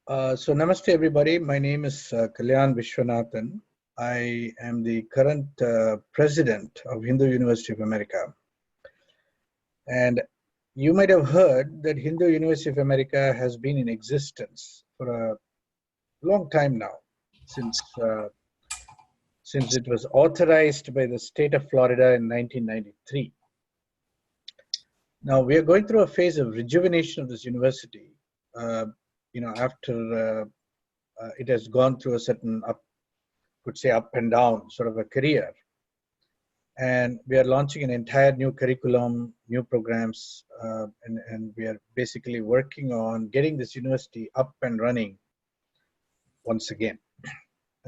So namaste everybody. My name is Kalyan Vishwanathan. I am the current president of Hindu University of America. And you might have heard that Hindu University of America has been in existence for a long time now, since it was authorized by the state of Florida in 1993. Now we are going through a phase of rejuvenation of this university. After it has gone through a certain up and down sort of a career. And we are launching an entire new curriculum, new programs, and we are basically working on getting this university up and running once again.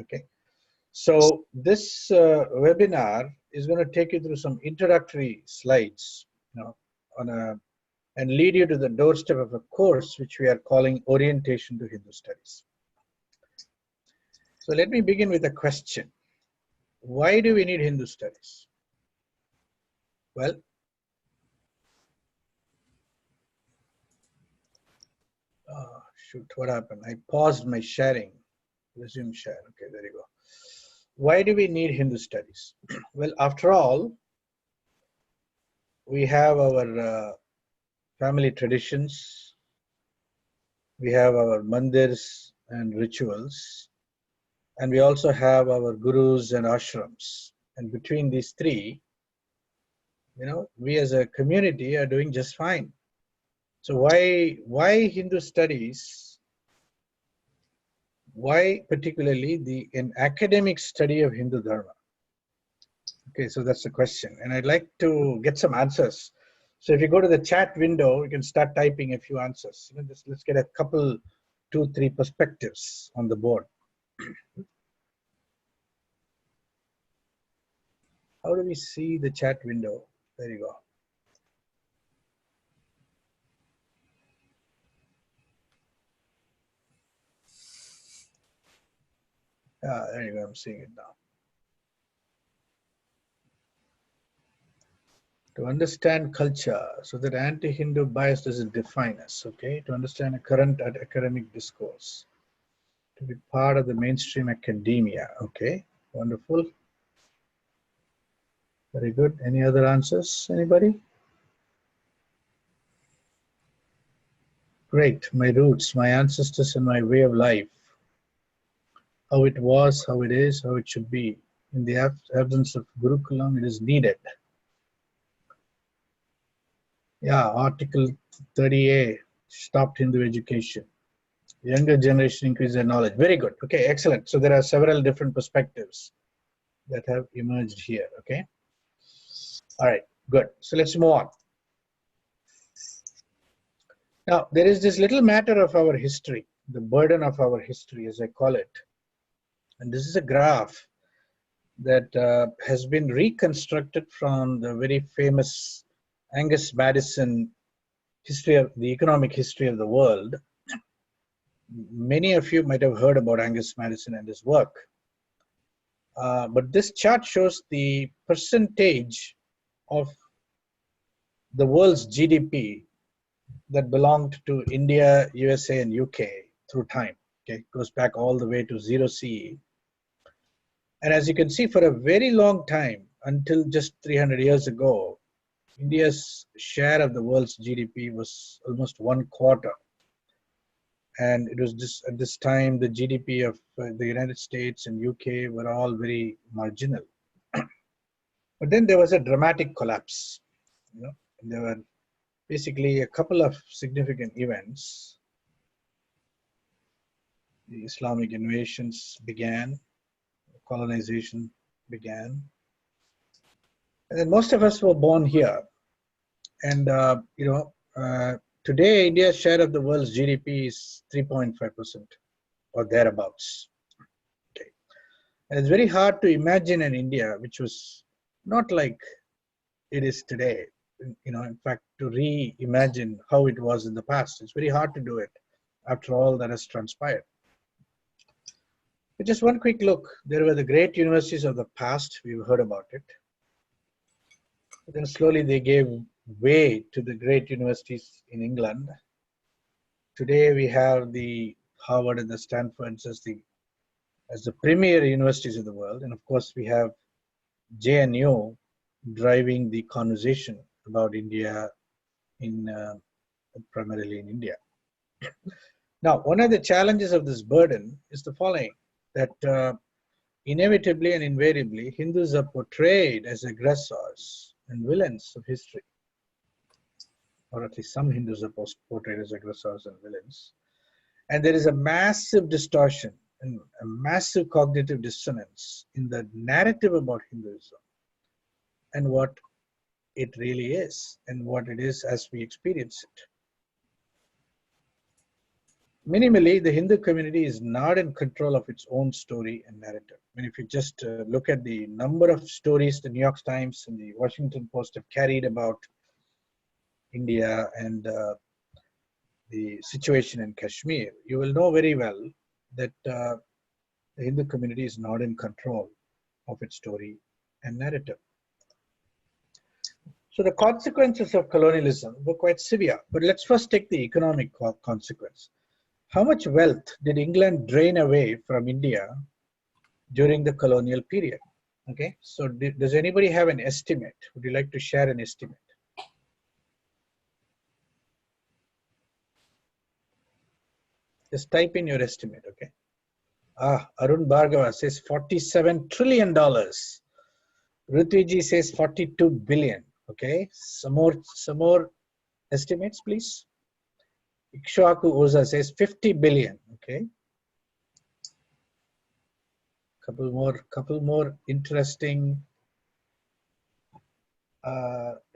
Okay. So this webinar is going to take you through some introductory slides, and lead you to the doorstep of a course which we are calling Orientation to Hindu Studies. So let me begin with a question. Why do we need Hindu studies? Well, shoot, what happened? I paused my sharing. Resume share. Okay, there you go. Why do we need Hindu studies? Well, after all, we have our family traditions, we have our mandirs and rituals, and we also have our gurus and ashrams. And between these three, we as a community are doing just fine. So why Hindu studies? Why particularly an academic study of Hindu Dharma? Okay, so that's the question. And I'd like to get some answers. So if you go to the chat window, you can start typing a few answers. Let's get a couple, 2-3 perspectives on the board. How do we see the chat window? There you go. There you go, I'm seeing it now. To understand culture, so that anti-Hindu bias doesn't define us, okay? To understand a current academic discourse. To be part of the mainstream academia, okay? Wonderful. Very good. Any other answers, anybody? Great, my roots, my ancestors and my way of life. How it was, how it is, how it should be. In the absence of Gurukulam, it is needed. Yeah, Article 30A stopped Hindu education. Younger generation increase their knowledge. Very good. Okay, excellent. So there are several different perspectives that have emerged here. Okay. All right, good. So let's move on. Now, there is this little matter of our history, the burden of our history, as I call it. And this is a graph that has been reconstructed from the very famous Angus Madison the economic history of the world. Many of you might have heard about Angus Madison and his work. But this chart shows the percentage of the world's GDP that belonged to India, USA, and UK through time. Okay, it goes back all the way to 0 CE. And as you can see, for a very long time, until just 300 years ago, India's share of the world's GDP was almost 1/4. And it was just at this time, the GDP of the United States and UK were all very marginal. But then there was a dramatic collapse. There were basically a couple of significant events. The Islamic invasions began, colonization began. And then most of us were born here. And, today India's share of the world's GDP is 3.5% or thereabouts. Okay. And it's very hard to imagine an India which was not like it is today. In fact, to reimagine how it was in the past, it's very hard to do it after all that has transpired. But just one quick look, there were the great universities of the past, we've heard about it. But then slowly they gave way to the great universities in England. Today we have the Harvard and the Stanfords as the premier universities of the world. And of course, we have JNU driving the conversation about India primarily in India. Now, one of the challenges of this burden is the following, that inevitably and invariably, Hindus are portrayed as aggressors and villains of history, or at least some Hindus are portrayed as aggressors and villains. And there is a massive distortion and a massive cognitive dissonance in the narrative about Hinduism and what it really is and what it is as we experience it. Minimally, the Hindu community is not in control of its own story and narrative. I mean, if you just look at the number of stories the New York Times and the Washington Post have carried about India and the situation in Kashmir, you will know very well that the Hindu community is not in control of its story and narrative. So the consequences of colonialism were quite severe. But let's first take the economic consequence. How much wealth did England drain away from India during the colonial period? Okay, so does anybody have an estimate? Would you like to share an estimate? Just type in your estimate, okay? Arun Bhargava says $47 trillion. Rutviji says 42 billion. Okay, some more estimates, please. Ikshwaku Oza says 50 billion. Okay, couple more interesting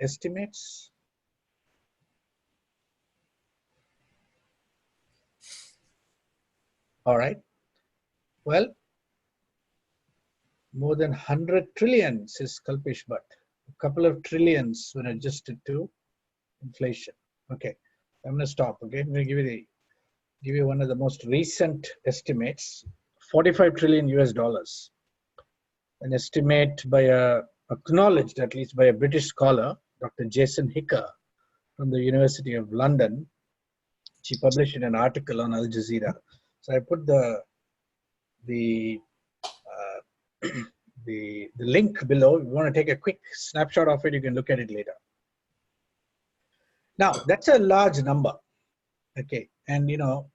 estimates. All right. Well, more than 100 trillion, says Kalpesh Bhatt. A couple of trillions when adjusted to inflation. Okay, I'm going to stop. Okay, I'm going to give you one of the most recent estimates. 45 trillion US dollars. An estimate by acknowledged at least by a British scholar, Dr. Jason Hicker from the University of London. She published in an article on Al Jazeera. So I put the link below. If you want to take a quick snapshot of it, you can look at it later. Now, that's a large number. Okay, and you know,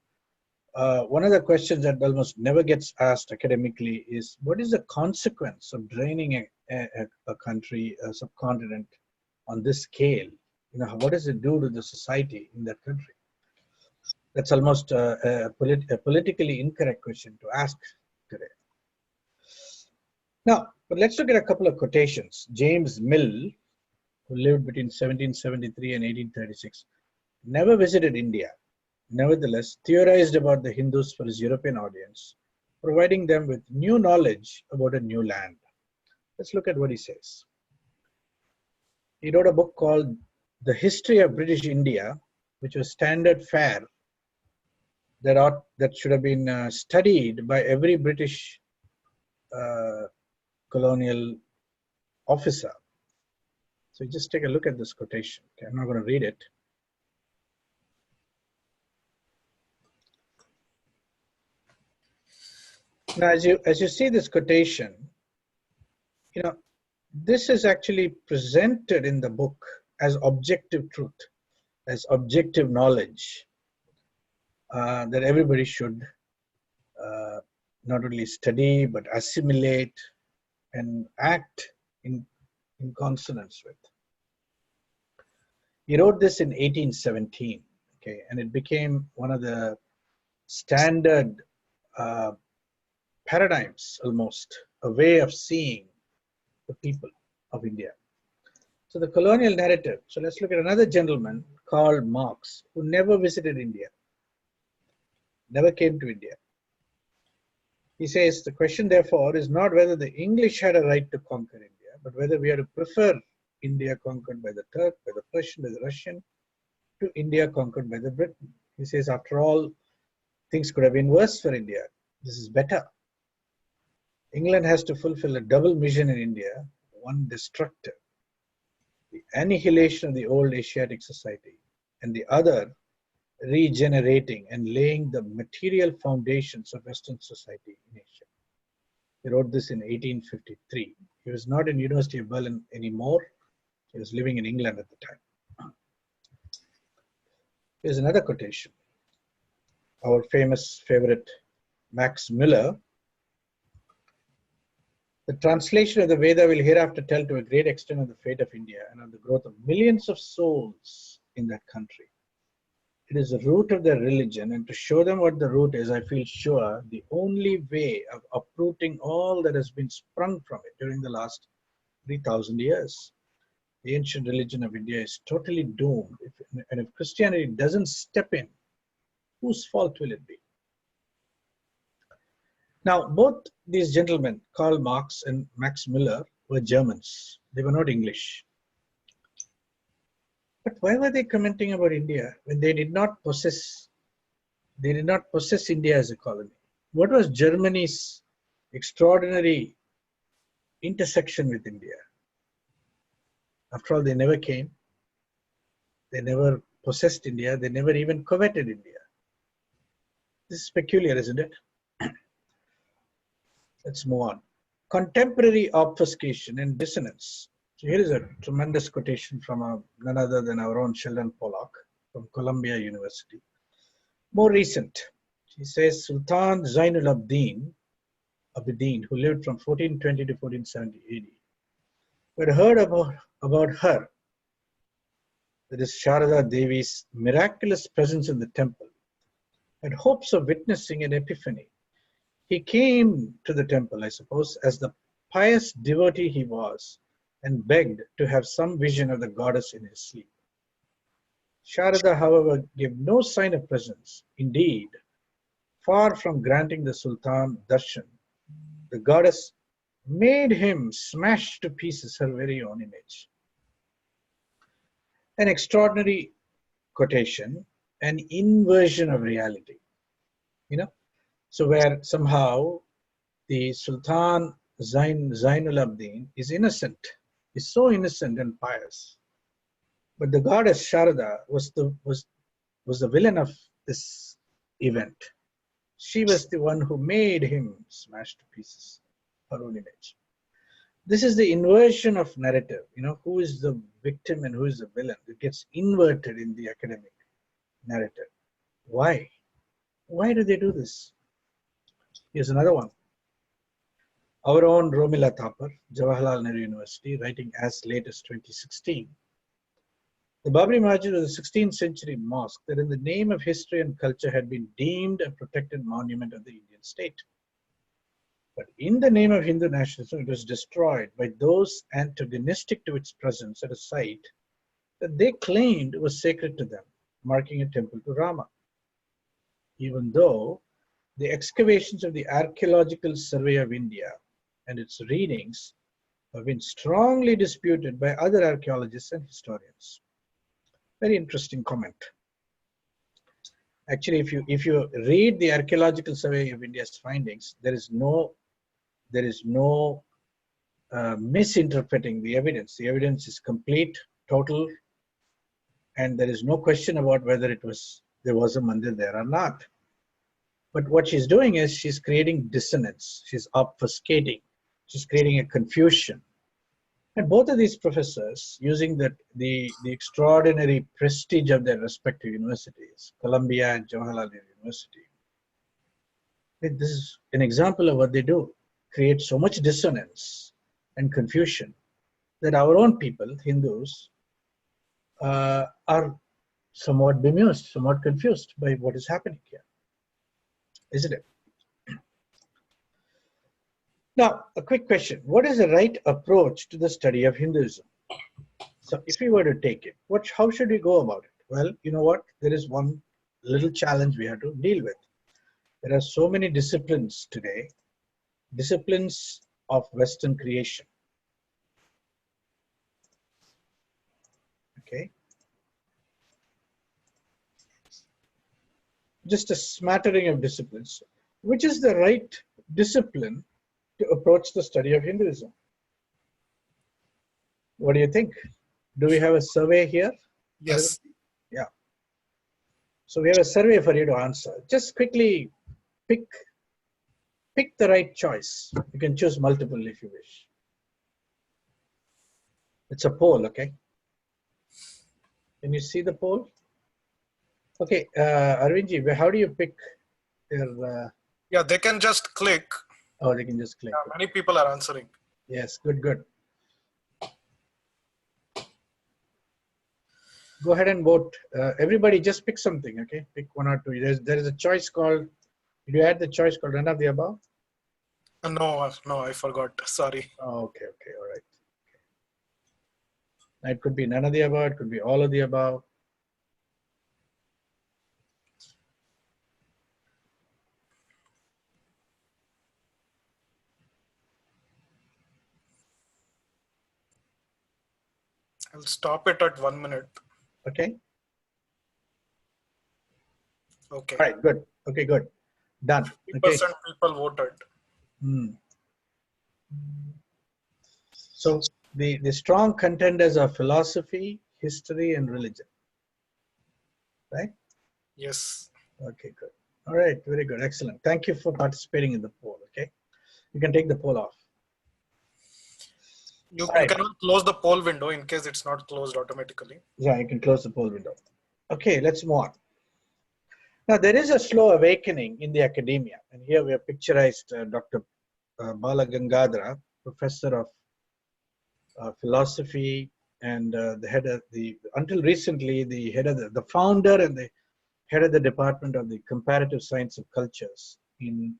one of the questions that almost never gets asked academically is, what is the consequence of draining a country, a subcontinent on this scale? You know, what does it do to the society in that country? That's almost a politically incorrect question to ask today. Now, but let's look at a couple of quotations. James Mill, who lived between 1773 and 1836, never visited India. Nevertheless, theorized about the Hindus for his European audience, providing them with new knowledge about a new land. Let's look at what he says. He wrote a book called The History of British India, which was standard fare that should have been studied by every British colonial officer. So just take a look at this quotation. Okay, I'm not going to read it. Now, as you see this quotation, you know, this is actually presented in the book as objective truth, as objective knowledge that everybody should not only study but assimilate and act in consonance with. He wrote this in 1817, okay, and it became one of the standard paradigms, almost a way of seeing the people of India. So the colonial narrative. So let's look at another gentleman called Marx, who never visited India, never came to India. He says the question, therefore, is not whether the English had a right to conquer India, but whether we are to prefer India conquered by the Turk, by the Persian, by the Russian, to India conquered by the Briton. He says, after all, things could have been worse for India. This is better. England has to fulfill a double mission in India, one destructive, the annihilation of the old Asiatic society, and the other, regenerating and laying the material foundations of Western society in Asia. He wrote this in 1853. He was not in University of Berlin anymore. He was living in England at the time. Here's another quotation. Our famous favorite Max Muller. The translation of the Veda will hereafter tell to a great extent of the fate of India and of the growth of millions of souls in that country. It is the root of their religion, and to show them what the root is, I feel sure the only way of uprooting all that has been sprung from it during the last 3,000 years. The ancient religion of India is totally doomed, and if Christianity doesn't step in, whose fault will it be? Now, both these gentlemen, Karl Marx and Max Muller, were Germans. They were not English. But why were they commenting about India when they did not possess India as a colony? What was Germany's extraordinary intersection with India? After all, they never came. They never possessed India. They never even coveted India. This is peculiar, isn't it? Let's move on. Contemporary obfuscation and dissonance. So here is a tremendous quotation from none other than our own Sheldon Pollock from Columbia University. More recent, he says Sultan Zainul Abidin, who lived from 1420 to 1470 AD, had heard about her, that is Sharada Devi's miraculous presence in the temple, had hopes of witnessing an epiphany. He came to the temple, I suppose, as the pious devotee he was, and begged to have some vision of the goddess in his sleep. Sharada, however, gave no sign of presence. Indeed, far from granting the Sultan darshan, the goddess made him smash to pieces her very own image. An extraordinary quotation, an inversion of reality. So where somehow the Sultan Zainul Abidin is innocent, is so innocent and pious. But the goddess Sharada was the villain of this event. She was the one who made him smash to pieces her own image. This is the inversion of narrative. Who is the victim and who is the villain? It gets inverted in the academic narrative. Why? Why do they do this? Here's another one. Our own Romila Thapar, Jawaharlal Nehru University, writing as late as 2016. The Babri Masjid was a 16th century mosque that in the name of history and culture had been deemed a protected monument of the Indian state. But in the name of Hindu nationalism, it was destroyed by those antagonistic to its presence at a site that they claimed was sacred to them, marking a temple to Rama. Even though the excavations of the Archaeological Survey of India and its readings have been strongly disputed by other archaeologists and historians. Very interesting comment. Actually, if you read the Archaeological Survey of India's findings, there is no misinterpreting the evidence. The evidence is complete, total, and there is no question about whether there was a mandir there or not. But what she's doing is she's creating dissonance. She's obfuscating. She's creating a confusion. And both of these professors, using the extraordinary prestige of their respective universities, Columbia and Jawaharlal University, this is an example of what they do. Create so much dissonance and confusion that our own people, Hindus, are somewhat bemused, somewhat confused by what is happening here. Isn't it? Now, a quick question. What is the right approach to the study of Hinduism? So if we were to take it, how should we go about it? Well, you know what? There is one little challenge we have to deal with. There are so many disciplines today, disciplines of Western creation. Okay. Just a smattering of disciplines. Which is the right discipline to approach the study of Hinduism? What do you think? Do we have a survey here? Yes. Yeah. So we have a survey for you to answer. Just quickly pick the right choice. You can choose multiple if you wish. It's a poll, okay? Can you see the poll? Okay, Arvindji, how do you pick your... Yeah, they can just click. Oh, they can just click. Yeah, many people are answering. Yes, good, good. Go ahead and vote. Everybody just pick something, okay? Pick one or two. There is a choice called... Did you add the choice called none of the above? No, I forgot. Sorry. Oh, okay, all right. Okay. It could be none of the above. It could be all of the above. I'll stop it at 1 minute. Okay. Okay. All right, good. Okay, good. Done. 50% Okay. people voted. So the strong contenders are philosophy, history, and religion. Right? Yes. Okay, good. All right, very good. Excellent. Thank you for participating in the poll. Okay. You can take the poll off. You Right. cannot close the poll window in case it's not closed automatically. Yeah, you can close the poll window. Okay, let's move on. Now, there is a slow awakening in the academia. And here we have picturized Dr. Bala Gangadhara, professor of philosophy and the head of until recently, the head of the founder and the head of the Department of the Comparative Science of Cultures in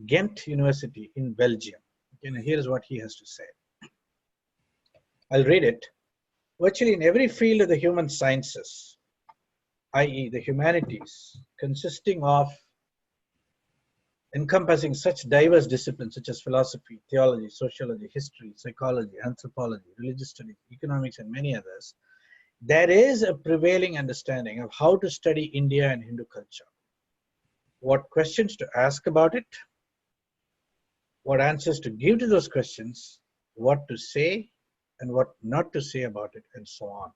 Ghent University in Belgium. Okay, here's what he has to say. I'll read it. Virtually in every field of the human sciences, i.e. the humanities, consisting of encompassing such diverse disciplines such as philosophy, theology, sociology, history, psychology, anthropology, religious studies, economics, and many others, there is a prevailing understanding of how to study India and Hindu culture, what questions to ask about it, what answers to give to those questions, what to say and what not to say about it, and so on.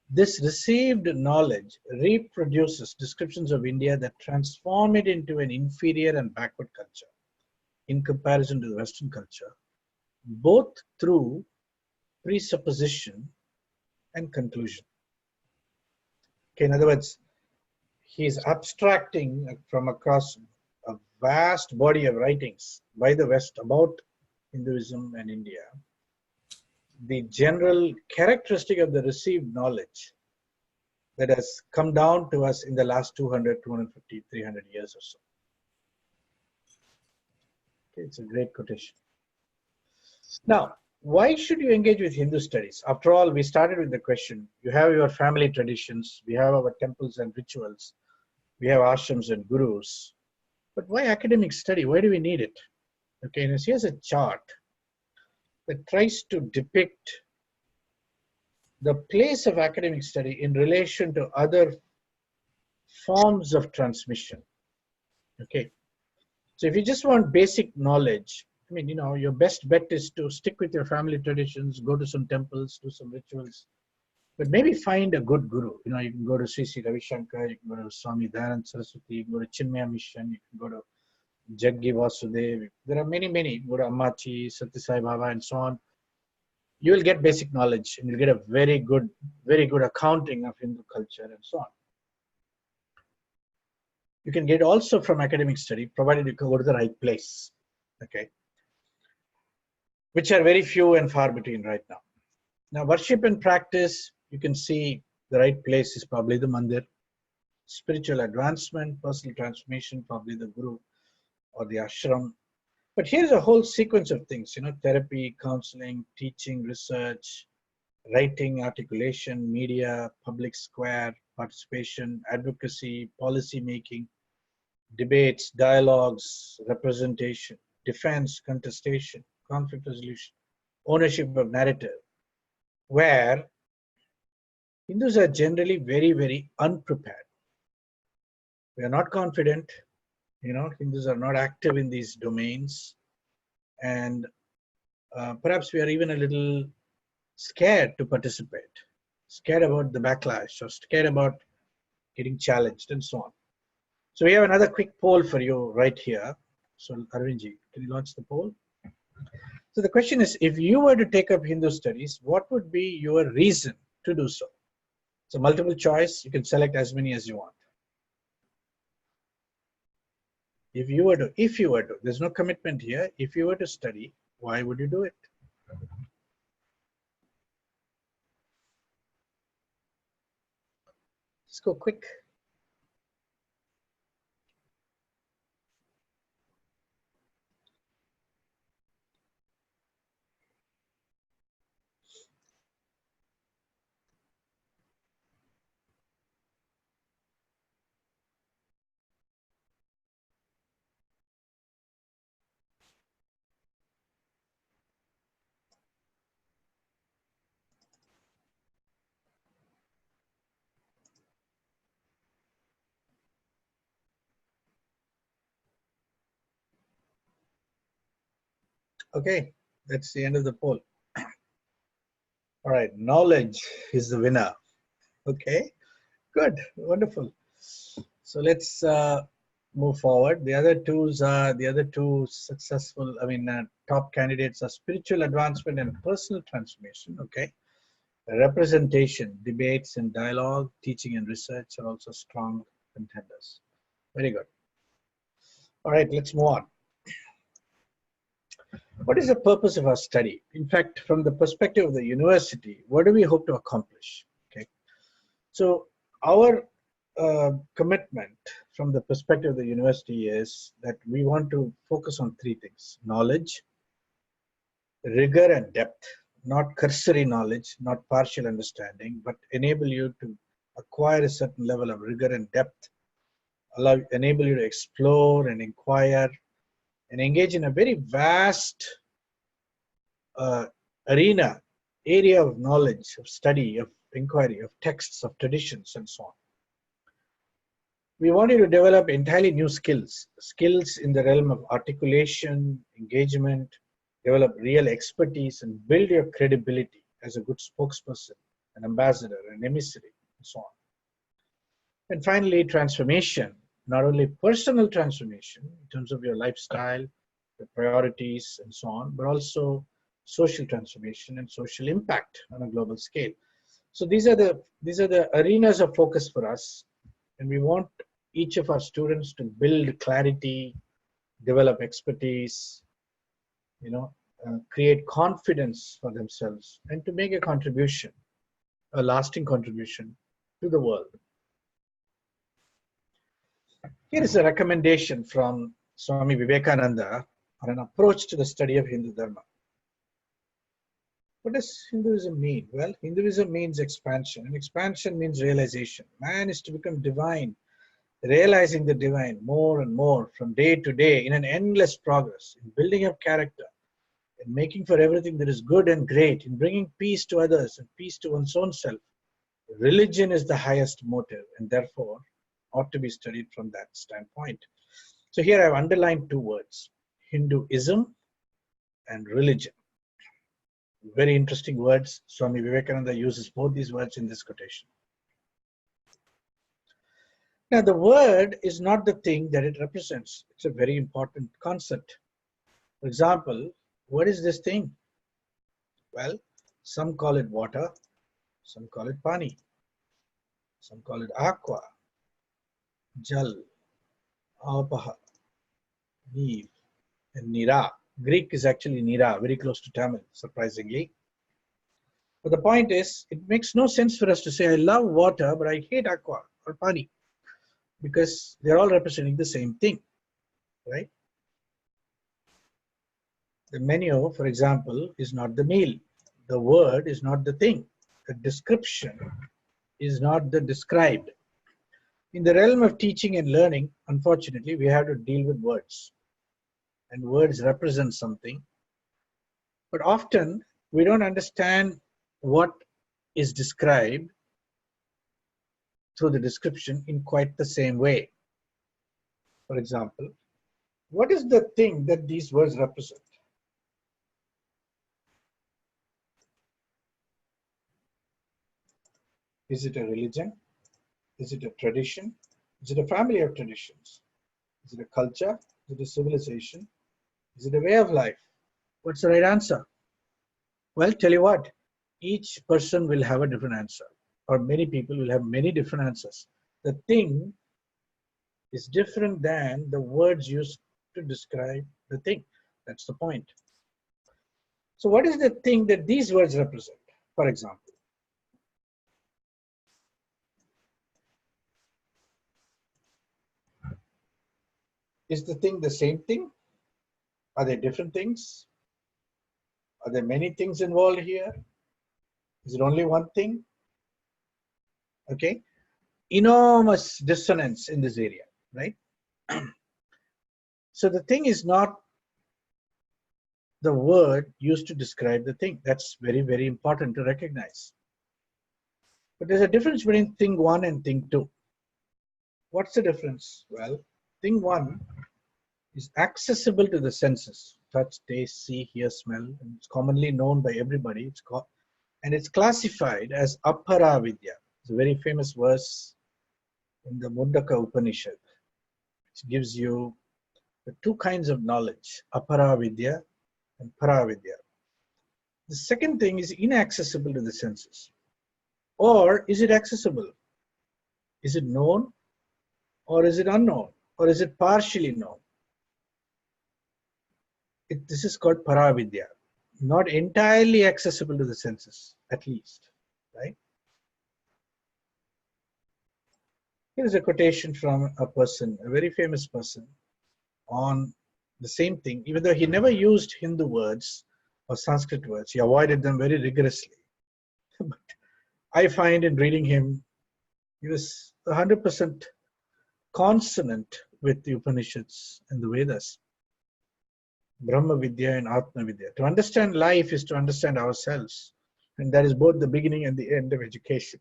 This received knowledge reproduces descriptions of India that transform it into an inferior and backward culture in comparison to the Western culture, both through presupposition and conclusion. Okay, in other words, he is abstracting from across a vast body of writings by the West about Hinduism and India, the general characteristic of the received knowledge that has come down to us in the last 200, 250, 300 years or so. Okay, it's a great quotation. Now, why should you engage with Hindu studies? After all, we started with the question, you have your family traditions, we have our temples and rituals, we have ashrams and gurus, but why academic study? Why do we need it? Okay, and here's a chart that tries to depict the place of academic study in relation to other forms of transmission. Okay, so if you just want basic knowledge, I mean, your best bet is to stick with your family traditions, go to some temples, do some rituals, but maybe find a good guru. You can go to Sri Ravi Shankar, you can go to Swami Dayananda Saraswati, you can go to Chinmaya Mission, you can go to Jaggi Vasudev. There are many, go to Ammachi, Sathya Sai Baba, and so on. You will get basic knowledge and you'll get a very good accounting of Hindu culture and so on. You can get also from academic study, provided you go to the right place, okay, which are very few and far between right now. Now, worship and practice, you can see the right place is probably the mandir. Spiritual advancement, personal transformation, probably the guru or the ashram. But here's a whole sequence of things, therapy, counseling, teaching, research, writing, articulation, media, public square, participation, advocacy, policy making, debates, dialogues, representation, defense, contestation, conflict resolution, ownership of narrative, where Hindus are generally very unprepared. We are not confident, Hindus are not active in these domains, and perhaps we are even a little scared to participate, scared about the backlash, or scared about getting challenged, and so on. So we have another quick poll for you right here. So Arvindji, can you launch the poll? So the question is, if you were to take up Hindu studies, what would be your reason to do so? So multiple choice, you can select as many as you want. If you were to, there's no commitment here. If you were to study, why would you do it? Let's go quick. Okay, that's the end of the poll. All right, knowledge is the winner. Okay, good, wonderful. So let's move forward. The other two successful, top candidates are spiritual advancement and personal transformation. Okay, representation, debates and dialogue, teaching and research are also strong contenders. Very good. All right, let's move on. What is the purpose of our study? In fact, from the perspective of the university, what do we hope to accomplish? Okay, so our commitment from the perspective of the university is that we want to focus on three things: knowledge, rigor and depth, not cursory knowledge, not partial understanding, but enable you to acquire a certain level of rigor and depth, enable you to explore and inquire and engage in a very vast uh, area of knowledge, of study, of inquiry, of texts, of traditions, and so on. We want you to develop entirely new skills in the realm of articulation, engagement, develop real expertise, and build your credibility as a good spokesperson, an ambassador, an emissary, and so on. And finally, transformation, not only personal transformation in terms of your lifestyle, your priorities, and so on, but also social transformation and social impact on a global scale. So these are the arenas of focus for us, and we want each of our students to build clarity, develop expertise, create confidence for themselves, and to make a contribution, a lasting contribution to the world. Here is a recommendation from Swami Vivekananda on an approach to the study of Hindu Dharma. What does Hinduism mean? Well, Hinduism means expansion, and expansion means realization. Man is to become divine, realizing the divine more and more from day to day in an endless progress, in building up character, in making for everything that is good and great, in bringing peace to others and peace to one's own self. Religion is the highest motive and therefore ought to be studied from that standpoint. So here I've underlined two words: Hinduism and religion. Very interesting words. Swami Vivekananda uses both these words in this quotation. Now, the word is not the thing that it represents. It's a very important concept. For example, what is this thing? Well, some call it water, some call it pani, some call it aqua, jal, apaha, neer, and nira. Greek is actually nira, very close to Tamil, surprisingly. But the point is, it makes no sense for us to say, I love water, but I hate aqua or pani, because they're all representing the same thing, right? The menu, for example, is not the meal. The word is not the thing. The description is not the described. In the realm of teaching and learning, unfortunately, we have to deal with words. And words represent something. But often, we don't understand what is described through the description in quite the same way. For example, what is the thing that these words represent? Is it a religion? Is it a tradition? Is it a family of traditions? Is it a culture? Is it a civilization? Is it a way of life? What's the right answer? Well, tell you what, each person will have a different answer, or many people will have many different answers. The thing is different than the words used to describe the thing. That's the point. So what is the thing that these words represent? For example, is the thing the same thing? Are they different things? Are there many things involved here? Is it only one thing? Okay, enormous dissonance in this area, right? So the thing is not the word used to describe the thing. That's very, very important to recognize. But there's a difference between thing one and thing two. What's the difference? Well, thing one is accessible to the senses: touch, taste, see, hear, smell. And it's commonly known by everybody. It's called, and it's classified as apara vidya. It's a very famous verse in the Mundaka Upanishad, which gives you the two kinds of knowledge: apara vidya and para vidya. The second thing is inaccessible to the senses. Or is it accessible? Is it known? Or is it unknown? Or is it partially known? This is called paravidya. Not entirely accessible to the senses, at least. Right? Here is a quotation from a person, a very famous person, on the same thing. Even though he never used Hindu words or Sanskrit words, he avoided them very rigorously. But I find in reading him, he was 100% consonant with the Upanishads and the Vedas. Brahma Vidya and Atma Vidya. To understand life is to understand ourselves. And that is both the beginning and the end of education.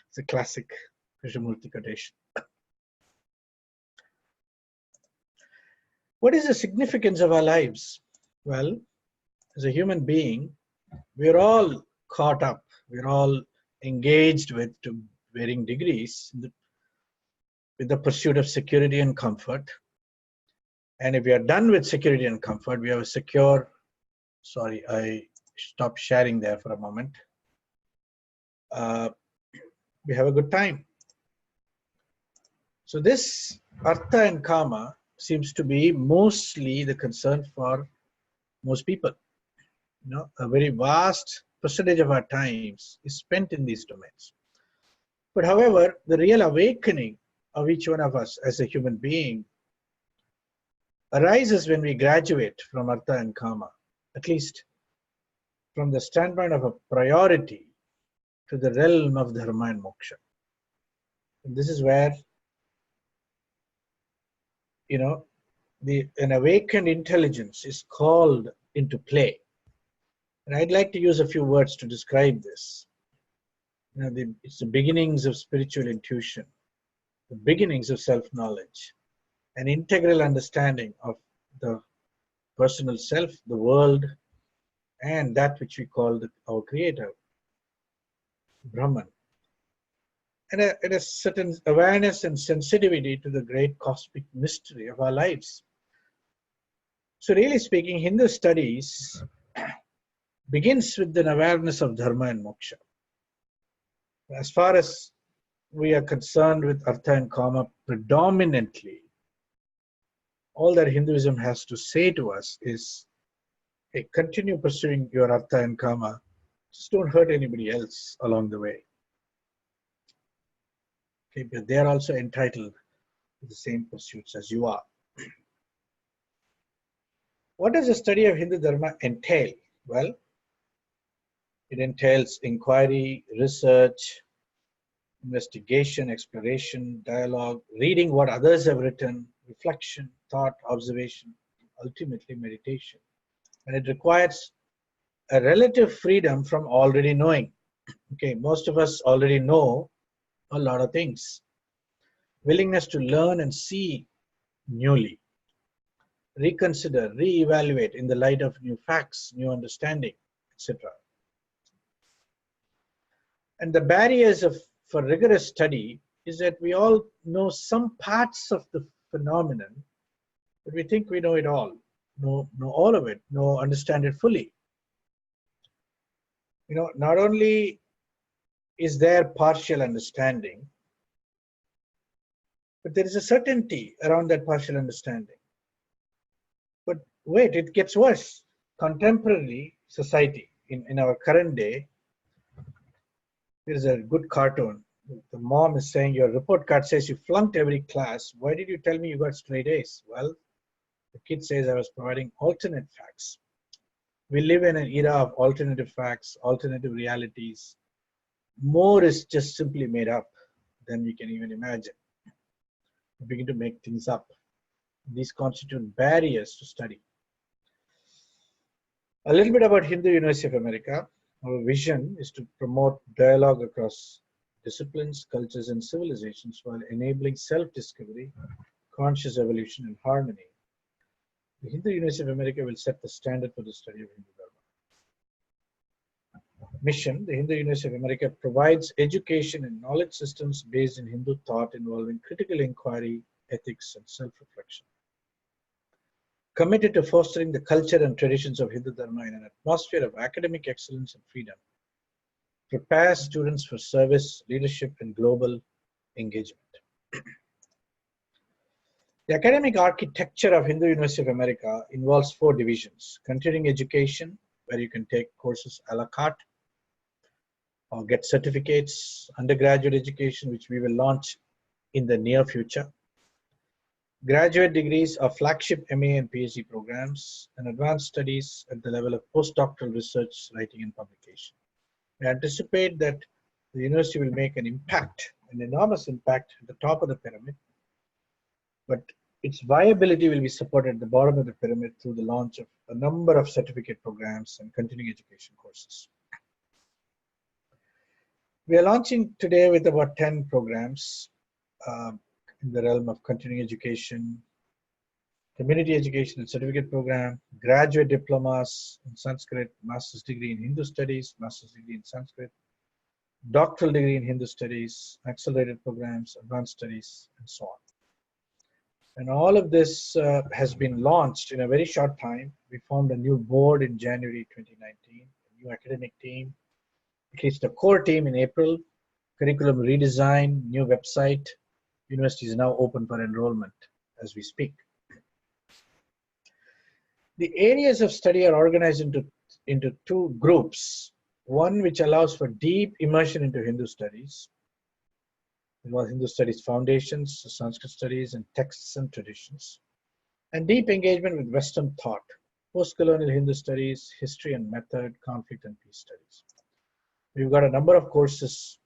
It's a classic Krishnamurti quotation. What is the significance of our lives? Well, as a human being, we're all caught up. We're all engaged with, to varying degrees, with the pursuit of security and comfort. And if we are done with security and comfort, we have a secure, sorry, I stopped sharing there for a moment. We have a good time. So this artha and kama seems to be mostly the concern for most people. You know, a very vast percentage of our times is spent in these domains. But however, the real awakening of each one of us as a human being arises when we graduate from artha and kama, at least from the standpoint of a priority to the realm of dharma and moksha. And this is where, you know, an awakened intelligence is called into play. And I'd like to use a few words to describe this. You know, it's the beginnings of spiritual intuition, the beginnings of self-knowledge, an integral understanding of the personal self, the world, and that which we call our creator, Brahman. And a certain awareness and sensitivity to the great cosmic mystery of our lives. So really speaking, Hindu studies begins with an awareness of dharma and moksha. As far as we are concerned with artha and kama, predominantly, all that Hinduism has to say to us is, hey, continue pursuing your artha and kama. Just don't hurt anybody else along the way. Okay, but they are also entitled to the same pursuits as you are. What does the study of Hindu Dharma entail? Well, it entails inquiry, research, investigation, exploration, dialogue, reading what others have written, reflection, thought, observation, ultimately meditation. And it requires a relative freedom from already knowing. Okay, most of us already know a lot of things. Willingness to learn and see newly. Reconsider, re-evaluate in the light of new facts, new understanding, etc. And the barriers for rigorous study is that we all know some parts of the phenomenon, but we think we know it all, know all of it, understand it fully. Not only is there partial understanding, but there is a certainty around that partial understanding. But wait, it gets worse. Contemporary society, in our current day, there is a good cartoon. The mom is saying, your report card says you flunked every class. Why did you tell me you got straight A's? Well, the kid says I was providing alternate facts. We live in an era of alternative facts, alternative realities. More is just simply made up than we can even imagine. We begin to make things up. These constitute barriers to study. A little bit about Hindu University of America. Our vision is to promote dialogue across disciplines, cultures, and civilizations while enabling self-discovery, conscious evolution, and harmony. The Hindu University of America will set the standard for the study of Hindu Dharma. Mission: the Hindu University of America provides education and knowledge systems based in Hindu thought involving critical inquiry, ethics, and self-reflection. Committed to fostering the culture and traditions of Hindu Dharma in an atmosphere of academic excellence and freedom. Prepares students for service, leadership, and global engagement. The academic architecture of Hindu University of America involves 4 divisions: continuing education, where you can take courses a la carte or get certificates; undergraduate education, which we will launch in the near future; graduate degrees are flagship MA and PhD programs; and advanced studies at the level of postdoctoral research, writing, and publication. We anticipate that the university will make an impact, an enormous impact at the top of the pyramid, but its viability will be supported at the bottom of the pyramid through the launch of a number of certificate programs and continuing education courses. We are launching today with about 10 programs in the realm of continuing education, community education and certificate program, graduate diplomas in Sanskrit, master's degree in Hindu studies, master's degree in Sanskrit, doctoral degree in Hindu studies, accelerated programs, advanced studies, and so on. And all of this has been launched in a very short time. We formed a new board in January 2019, a new academic team, at least a core team in April, curriculum redesign, new website. University is now open for enrollment as we speak. The areas of study are organized into 2 groups. One which allows for deep immersion into Hindu studies, involves Hindu studies foundations, Sanskrit studies, and texts and traditions, and deep engagement with Western thought, post-colonial Hindu studies, history and method, conflict and peace studies. We've got a number of courses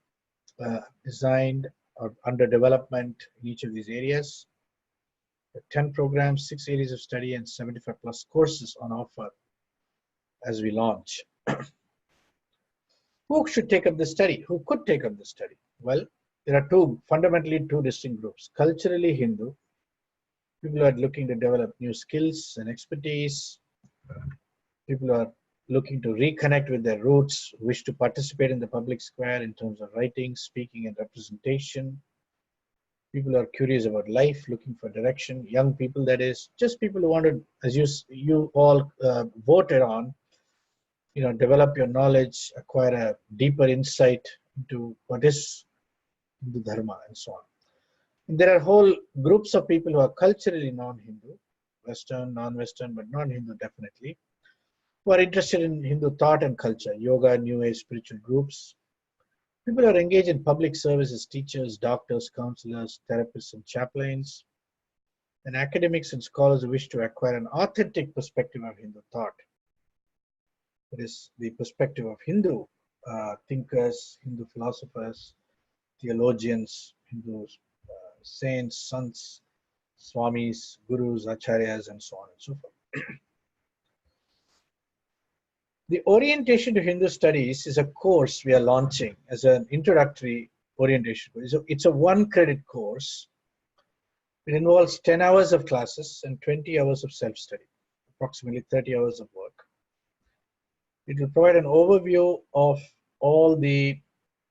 designed or under development in each of these areas. 10 programs, 6 areas of study, and 75+ courses on offer as we launch. Who should take up this study? Who could take up this study? Well, there are fundamentally two distinct groups. Culturally Hindu, people are looking to develop new skills and expertise. People are looking to reconnect with their roots, wish to participate in the public square in terms of writing, speaking, and representation. People are curious about life, looking for direction. Young people, that is, just people who want to, as you all voted on, develop your knowledge, acquire a deeper insight into what is Hindu Dharma and so on. And there are whole groups of people who are culturally non-Hindu, Western, non-Western, but non-Hindu definitely, who are interested in Hindu thought and culture, yoga, New Age spiritual groups. People are engaged in public service as teachers, doctors, counselors, therapists, and chaplains, and academics and scholars who wish to acquire an authentic perspective of Hindu thought. That is the perspective of Hindu thinkers, Hindu philosophers, theologians, Hindu saints, sants, swamis, gurus, acharyas, and so on and so forth. The orientation to Hindu studies is a course we are launching as an introductory orientation course. It's a 1-credit course. It involves 10 hours of classes and 20 hours of self-study, approximately 30 hours of work. It will provide an overview of all the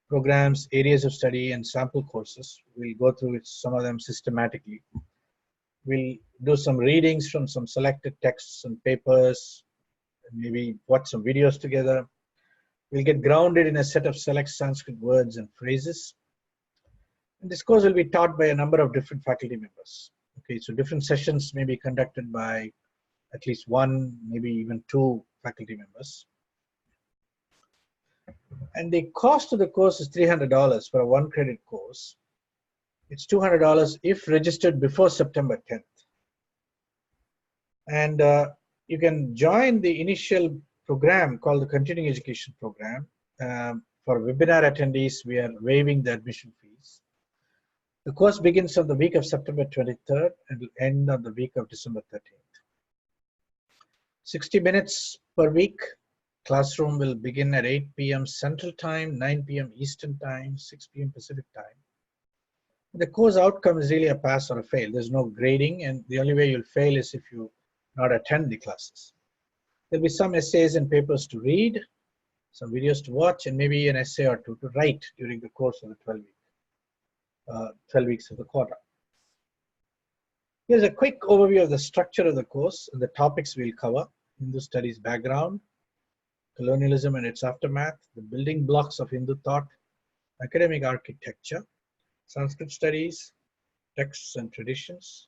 programs, areas of study, and sample courses. We'll go through some of them systematically. We'll do some readings from some selected texts and papers, and maybe watch some videos together. We'll get grounded in a set of select Sanskrit words and phrases. And this course will be taught by a number of different faculty members. Okay, so different sessions may be conducted by at least one, maybe even two faculty members. And the cost of the course is $300 for a 1-credit course. It's $200 if registered before September 10th. And you can join the initial program called the Continuing Education Program. For webinar attendees, we are waiving the admission fees. The course begins on the week of September 23rd and will end on the week of December 13th. 60 minutes per week. Classroom will begin at 8 p.m. Central Time, 9 p.m. Eastern Time, 6 p.m. Pacific Time. The course outcome is really a pass or a fail. There's no grading, and the only way you'll fail is if you not attend the classes. There'll be some essays and papers to read, some videos to watch, and maybe an essay or two to write during the course of the 12 weeks of the quarter. Here's a quick overview of the structure of the course and the topics we'll cover: Hindu studies background, colonialism and its aftermath, the building blocks of Hindu thought, academic architecture, Sanskrit studies, texts and traditions,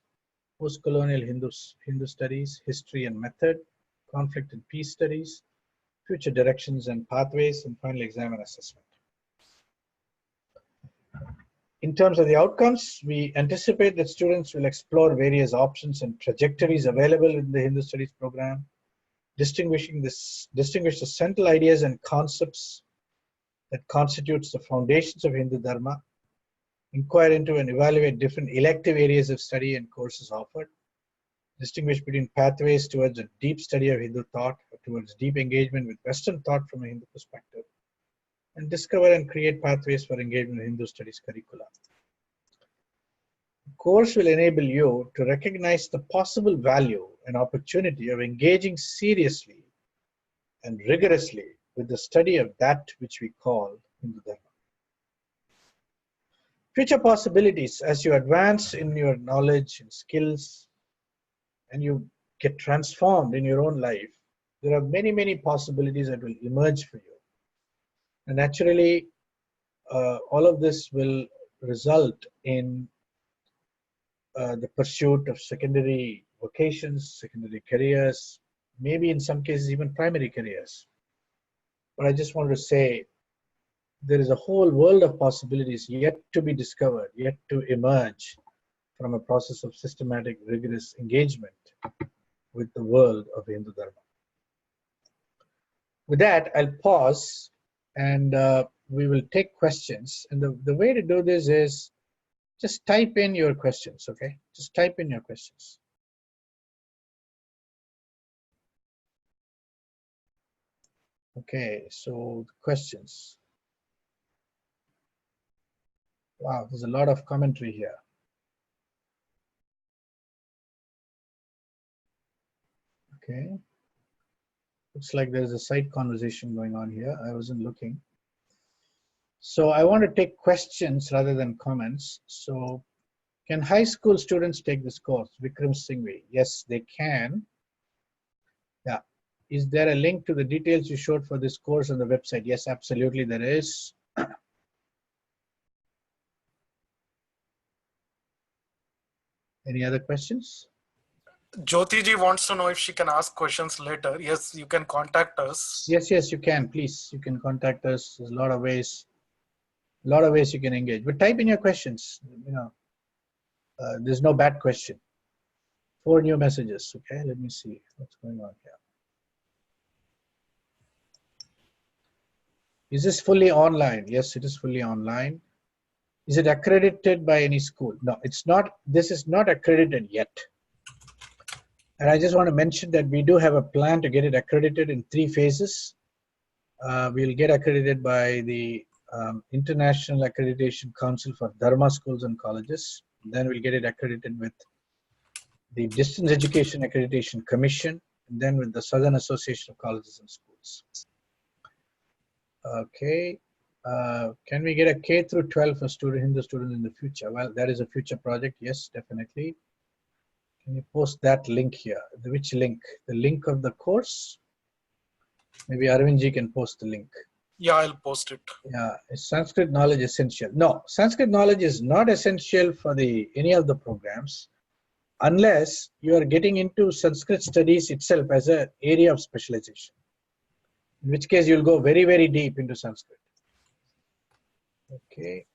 post-colonial Hindu studies, history and method, conflict and peace studies, future directions and pathways, and final exam and assessment. In terms of the outcomes, we anticipate that students will explore various options and trajectories available in the Hindu studies program, distinguish the central ideas and concepts that constitutes the foundations of Hindu Dharma, inquire into and evaluate different elective areas of study and courses offered, distinguish between pathways towards a deep study of Hindu thought, or towards deep engagement with Western thought from a Hindu perspective, and discover and create pathways for engagement in Hindu studies curricula. The course will enable you to recognize the possible value and opportunity of engaging seriously and rigorously with the study of that which we call Hindu Dharma. Future possibilities as you advance in your knowledge and skills and you get transformed in your own life, there are many, many possibilities that will emerge for you. And naturally, all of this will result in the pursuit of secondary vocations, secondary careers, maybe in some cases even primary careers. But I just want to say there is a whole world of possibilities yet to be discovered, yet to emerge from a process of systematic, rigorous engagement with the world of Hindu Dharma. With that, I'll pause and we will take questions. And the way to do this is just type in your questions, okay? Just type in your questions. Okay, so questions. Wow, there's a lot of commentary here. Okay. Looks like there's a side conversation going on here. I wasn't looking. So I want to take questions rather than comments. So can high school students take this course? Vikram Singhvi. Yes, they can. Yeah. Is there a link to the details you showed for this course on the website? Yes, absolutely there is. Any other questions? Jyoti ji wants to know if she can ask questions later. Yes, you can contact us. Yes, you can. Please, you can contact us. There's a lot of ways you can engage. But type in your questions. You know, there's no bad question. 4 new messages. Okay, let me see what's going on here. Is this fully online? Yes, it is fully online. Is it accredited by any school? No, it's not. This is not accredited yet. And I just want to mention that we do have a plan to get it accredited in 3 phases. We'll get accredited by the International Accreditation Council for Dharma Schools and Colleges. Then we'll get it accredited with the Distance Education Accreditation Commission, and then with the Southern Association of Colleges and Schools. Okay. Can we get a K through 12 for Hindu students in the future? Well, that is a future project. Yes, definitely. Can you post that link here? Which link? The link of the course? Maybe Arvindji can post the link. Yeah, I'll post it. Yeah, is Sanskrit knowledge essential? No, Sanskrit knowledge is not essential for any of the programs unless you are getting into Sanskrit studies itself as an area of specialization. In which case you'll go very, very deep into Sanskrit. Okay,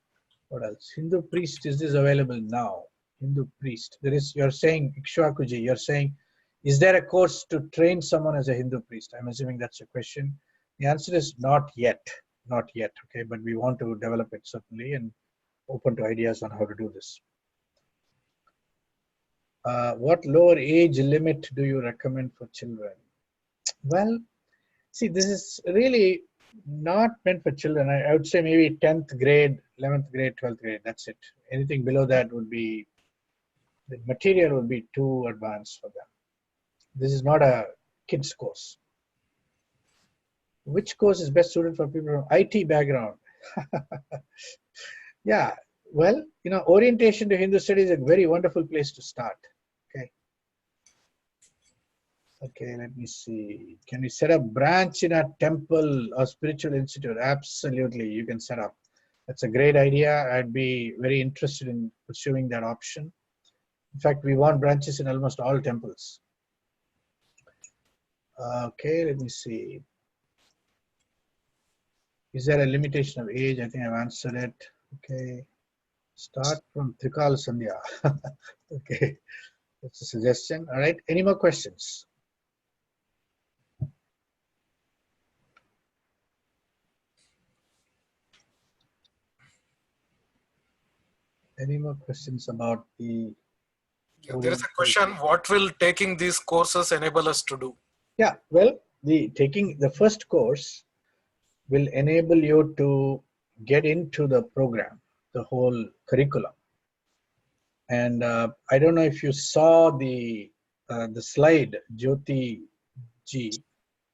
what else? Hindu priest, is this available now? Hindu priest. You're saying, Ikshwakuji, you're saying, is there a course to train someone as a Hindu priest? I'm assuming that's your question. The answer is not yet. Not yet, okay, but we want to develop it certainly and open to ideas on how to do this. What lower age limit do you recommend for children? Well, see, this is really not meant for children. I would say maybe 10th grade, 11th grade, 12th grade, that's it. Anything below that would be, the material would be too advanced for them. This is not a kids course. Which course is best suited for people from IT background? Yeah, well, orientation to Hindu studies is a very wonderful place to start. Okay, let me see. Can we set up branch in a temple or spiritual institute? Absolutely, you can set up. That's a great idea. I'd be very interested in pursuing that option. In fact, we want branches in almost all temples. Okay, let me see. Is there a limitation of age? I think I've answered it. Okay. Start from Trikala Sandhya. Okay, that's a suggestion. All right, any more questions? Any more questions about the... Yeah, there is a question, what will taking these courses enable us to do? Yeah, well, taking the first course will enable you to get into the program, the whole curriculum. And I don't know if you saw the slide, Jyoti ji,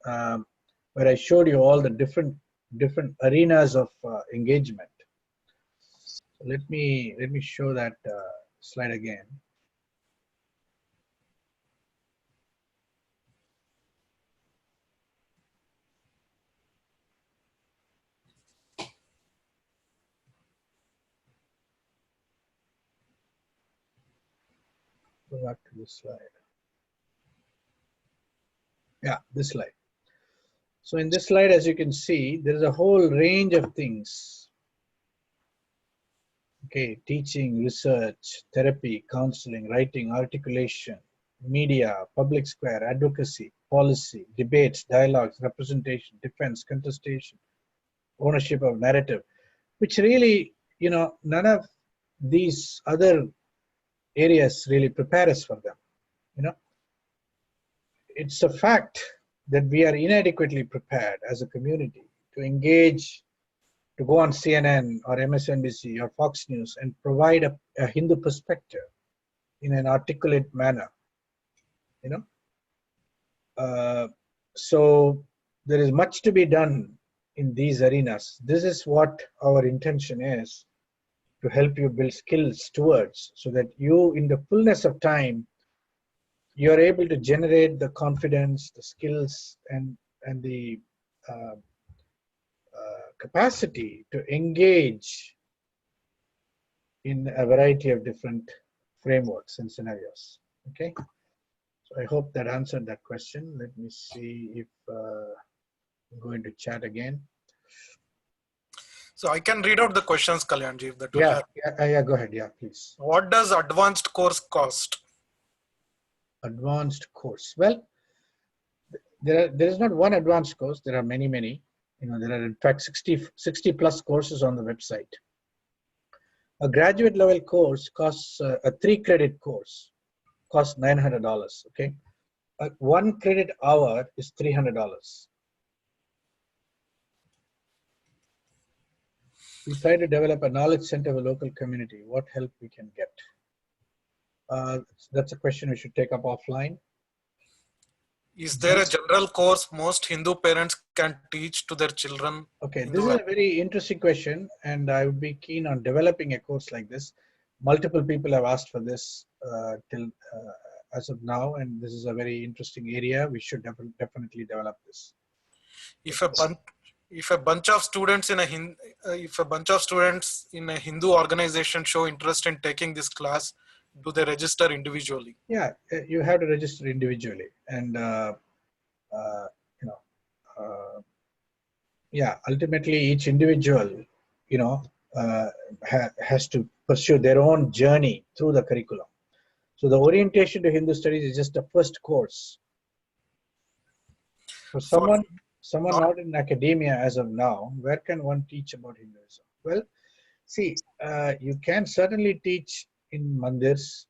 where I showed you all the different arenas of engagement. Let me show that slide again. Go back to this slide. Yeah, this slide. So in this slide, as you can see, there is a whole range of things. Okay, teaching, research, therapy, counseling, writing, articulation, media, public square, advocacy, policy, debates, dialogues, representation, defense, contestation, ownership of narrative, which really, none of these other areas really prepare us for them. It's a fact that we are inadequately prepared as a community to engage, to go on CNN or MSNBC or Fox News and provide a Hindu perspective in an articulate manner. So there is much to be done in these arenas. This is what our intention is, to help you build skills towards, so that you, in the fullness of time, you are able to generate the confidence, the skills, and the capacity to engage in a variety of different frameworks and scenarios. Okay, so I hope that answered that question. Let me see if I'm going to chat again. So I can read out the questions, Kalyanji, if that will help. Yeah, go ahead. Yeah, please. What does advanced course cost? Advanced course. Well, there is not one advanced course. There are many. There are in fact 60 plus courses on the website. A graduate level course costs a 3-credit course costs $900. Okay, 1 credit hour is $300. We try to develop a knowledge center of a local community. What help we can get? That's a question we should take up offline. Is there a general course most Hindu parents can teach to their children? Okay, Hindu this is a very interesting question, and I would be keen on developing a course like this. Multiple people have asked for this till as of now, and this is a very interesting area. We should definitely develop this. if a bunch if a bunch of students in a if a bunch of students in a Hindu organization show interest in taking this class, do they register individually? Yeah, you have to register individually, and you know, yeah, ultimately each individual, you know, has to pursue their own journey through the curriculum. So the orientation to Hindu studies is just the first course. For For someone not not in academia as of now, where can one teach about Hinduism? Well, see, you can certainly teach in mandirs,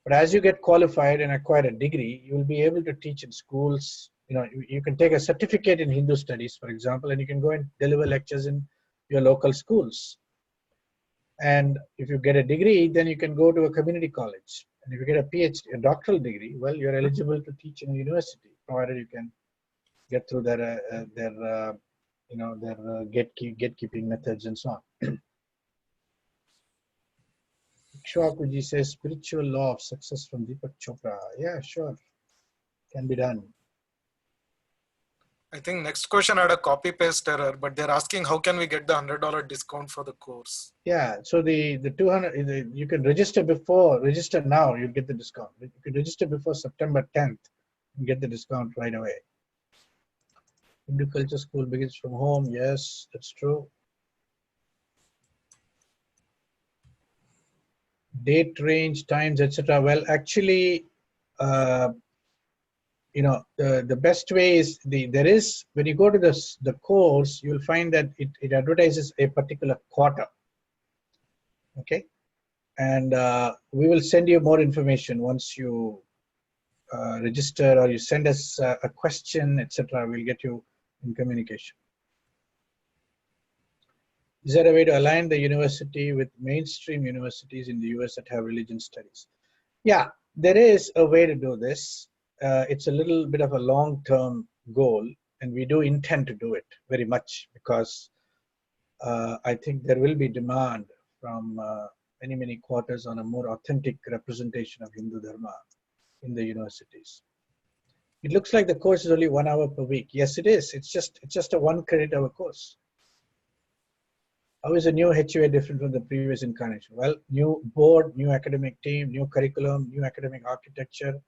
but as you get qualified and acquire a degree, you will be able to teach in schools. You know, you can take a certificate in Hindu studies, for example, and you can go and deliver lectures in your local schools. And if you get a degree, then you can go to a community college. And if you get a PhD, a doctoral degree, well, you're eligible to teach in a university, provided you can get through their gatekeeping methods and so on. Ikshwakuji says spiritual law of success from Deepak Chopra. Yeah, sure, can be done. I think next question had a copy paste error, but they're asking how can we get the $100 discount for the course? Yeah, so the 200 you can register now, you'll get the discount. You can register before September 10th and get the discount right away. Hindu culture school begins from home. Yes, that's true. Date range, times, etc. Well, actually, the best way is there is, when you go to the course, you'll find that it advertises a particular quarter. Okay, and we will send you more information once you register, or you send us a question, etc. We'll get you in communication. Is there a way to align the university with mainstream universities in the US that have religion studies? Yeah, there is a way to do this. It's a little bit of a long-term goal, and we do intend to do it very much because I think there will be demand from many quarters on a more authentic representation of Hindu Dharma in the universities. It looks like the course is only 1 hour per week. Yes, it is. It's just a 1 credit hour course. How is the new HUA different from the previous incarnation? Well, new board, new academic team, new curriculum, new academic architecture.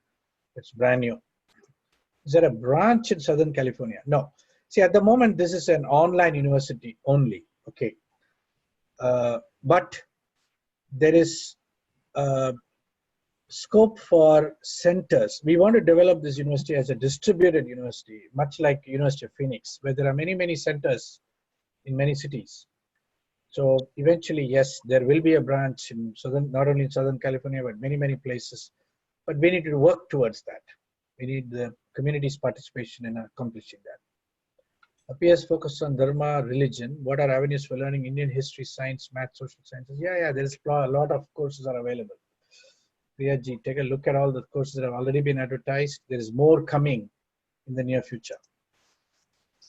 It's brand new. Is there a branch in Southern California? No. See, at the moment, this is an online university only. Okay. But there is scope for centers. We want to develop this university as a distributed university, much like University of Phoenix, where there are many centers in many cities. So eventually, yes, there will be a branch in not only in Southern California, but many places. But we need to work towards that. We need the community's participation in accomplishing that. Appears focused on Dharma, religion. What are avenues for learning Indian history, science, math, social sciences? Yeah, there's a lot of courses are available. Priyaji, take a look at all the courses that have already been advertised. There is more coming in the near future.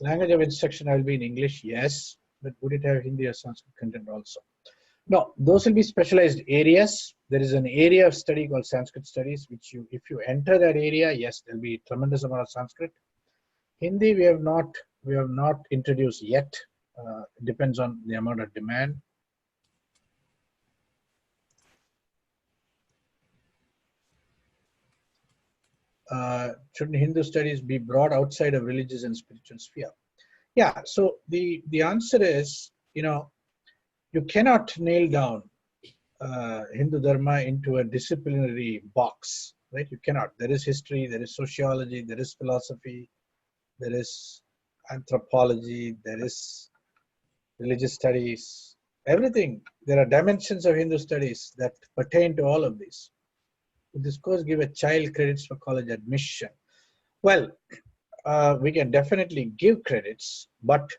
Language of instruction will be in English, yes, but would it have Hindi or Sanskrit content also? No, those will be specialized areas. There is an area of study called Sanskrit studies, which if you enter that area, yes, there'll be a tremendous amount of Sanskrit. Hindi, we have not introduced yet. It depends on the amount of demand. Shouldn't Hindu studies be brought outside of religious and spiritual sphere? Yeah, so the answer is, you cannot nail down Hindu Dharma into a disciplinary box, right? You cannot. There is history, there is sociology, there is philosophy, there is anthropology, there is religious studies, everything. There are dimensions of Hindu studies that pertain to all of these. Would this course give a child credits for college admission? Well, we can definitely give credits, but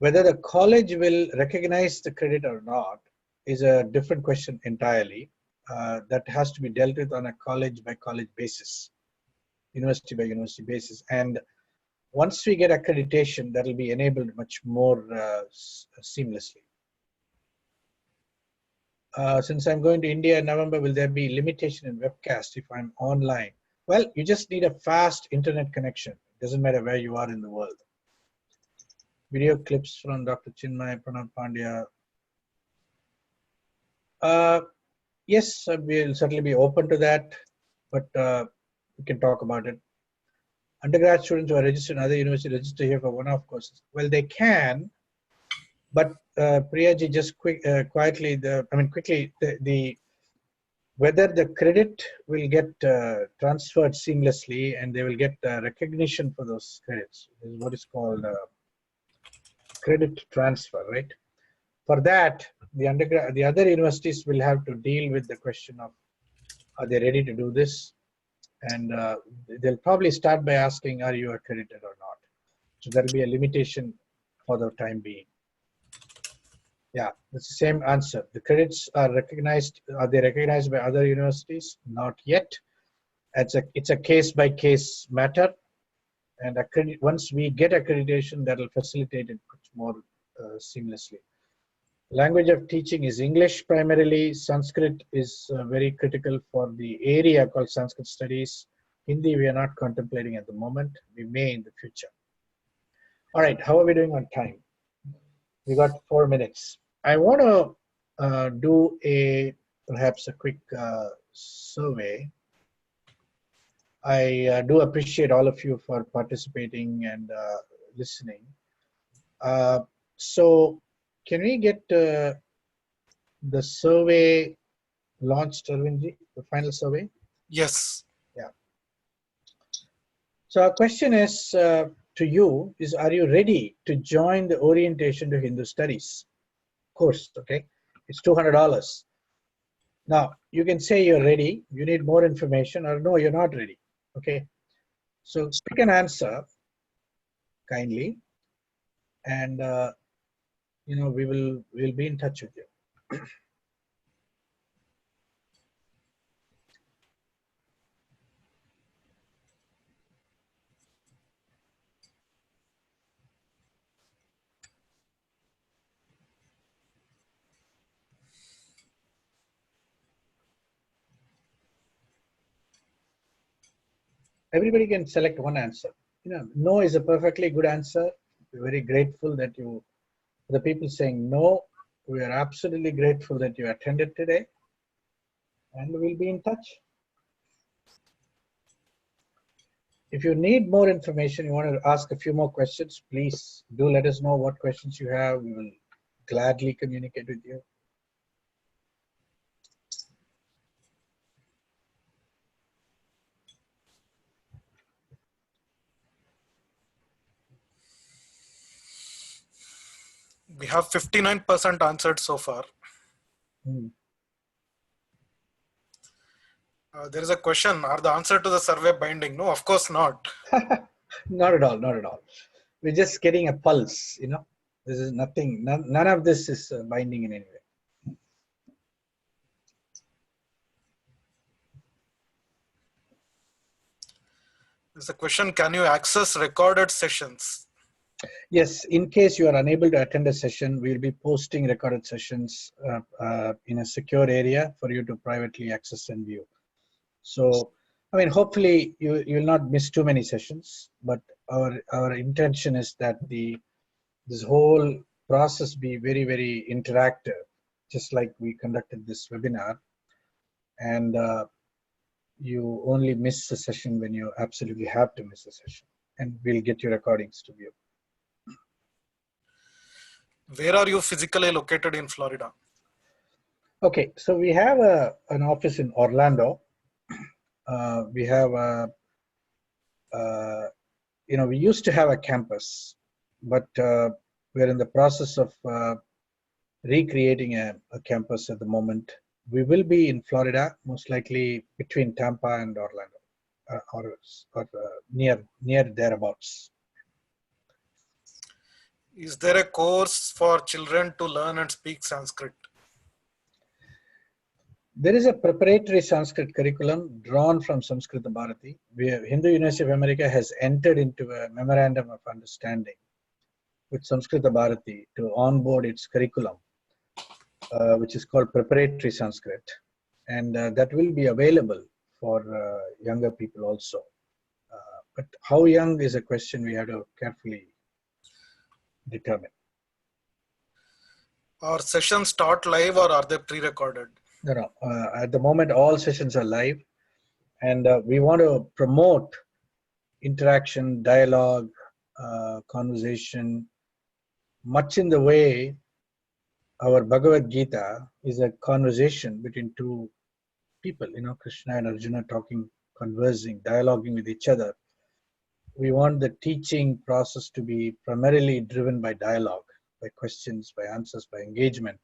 whether the college will recognize the credit or not is a different question entirely. That has to be dealt with on a college by college basis. university by university basis. And once we get accreditation, that will be enabled much more seamlessly. Since I'm going to India in November, will there be limitation in webcast if I'm online? Well, you just need a fast internet connection. It doesn't matter where you are in the world. Video clips from Dr. Chinmay, Pranab Pandya. Yes, we'll certainly be open to that, but we can talk about it. Undergrad students who are registered in other universities register here for one-off courses. Well, they can, but Priyaji, just quickly, whether the credit will get transferred seamlessly and they will get recognition for those credits. This is what is called credit transfer, right? For that, the other universities will have to deal with the question of, are they ready to do this? And they'll probably start by asking, are you accredited or not? So there'll be a limitation for the time being. Yeah, it's the same answer. The credits are recognized. Are they recognized by other universities? Not yet. It's a case-by-case matter. And once we get accreditation, that will facilitate it much more seamlessly. Language of teaching is English primarily. Sanskrit is very critical for the area called Sanskrit studies. Hindi we are not contemplating at the moment. We may in the future. All right, how are we doing on time? We got 4 minutes. I want to do perhaps a quick survey. I do appreciate all of you for participating and listening. So can we get the survey launched, Arvindji, the final survey? Yes. Yeah. So our question is to you is, are you ready to join the orientation to Hindu studies course? Okay, it's $200. Now you can say you're ready, you need more information, or no, you're not ready. Okay, so pick an answer kindly, and we'll be in touch with you. Everybody can select one answer. No is a perfectly good answer. We're very grateful that the people saying no, we are absolutely grateful that you attended today, and we'll be in touch. If you need more information, you want to ask a few more questions, please do let us know what questions you have. We will gladly communicate with you. We have 59% answered so far. There is a question, are the answer to the survey binding? No, of course not. Not at all, not at all. We're just getting a pulse, This is nothing, none of this is binding in any way. There's a question, can you access recorded sessions? Yes, in case you are unable to attend a session, we'll be posting recorded sessions in a secure area for you to privately access and view. So, hopefully you will not miss too many sessions, but our intention is that this whole process be very, very interactive, just like we conducted this webinar. And you only miss a session when you absolutely have to miss a session, and we'll get your recordings to view. Where are you physically located in Florida? Okay, so we have an office in Orlando. We have we used to have a campus, but we're in the process of recreating a campus at the moment. We will be in Florida, most likely between Tampa and Orlando, or near thereabouts. Is there a course for children to learn and speak Sanskrit? There is a preparatory Sanskrit curriculum drawn from Samskrita Bharati. Hindu University of America has entered into a memorandum of understanding with Samskrita Bharati to onboard its curriculum, which is called Preparatory Sanskrit. And that will be available for younger people also. But how young is a question we have to carefully determine. Are sessions taught live or are they pre-recorded? No. At the moment, all sessions are live, and we want to promote interaction, dialogue, conversation, much in the way our Bhagavad Gita is a conversation between two people, Krishna and Arjuna talking, conversing, dialoguing with each other. We want the teaching process to be primarily driven by dialogue, by questions, by answers, by engagement,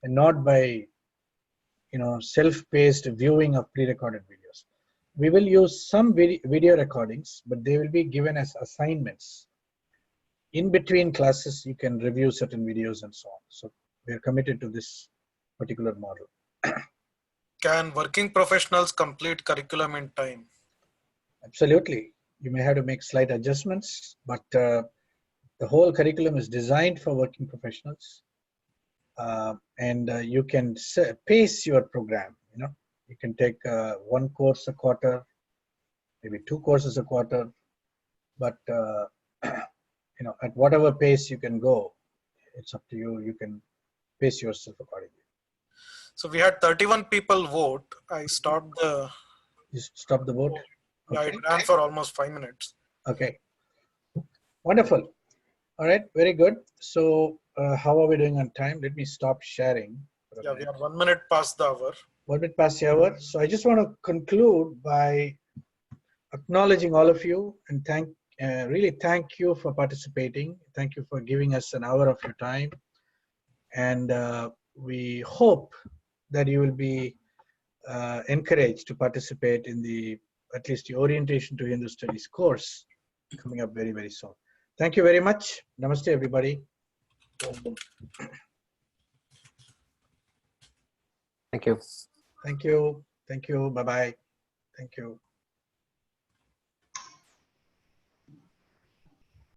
and not by self-paced viewing of pre-recorded videos. We will use some video recordings, but they will be given as assignments. In between classes, you can review certain videos and so on. So we are committed to this particular model. Can working professionals complete curriculum in time? Absolutely. You may have to make slight adjustments, but the whole curriculum is designed for working professionals. And you can pace your program. You can take one course a quarter, maybe 2 courses a quarter, but at whatever pace you can go, it's up to you. You can pace yourself accordingly. So we had 31 people vote. I stopped the. You stop the vote. Yeah, Okay. it ran for almost 5 minutes. Okay. Wonderful. All right. Very good. So how are we doing on time? Let me stop sharing. Yeah, we are 1 minute past the hour. 1 minute past the hour. So I just want to conclude by acknowledging all of you and really thank you for participating. Thank you for giving us an hour of your time. And we hope that you will be encouraged to participate in at least the Orientation to Hindu Studies course coming up very, very soon. Thank you very much. Namaste, everybody. Thank you. Thank you. Thank you. Bye-bye. Thank you.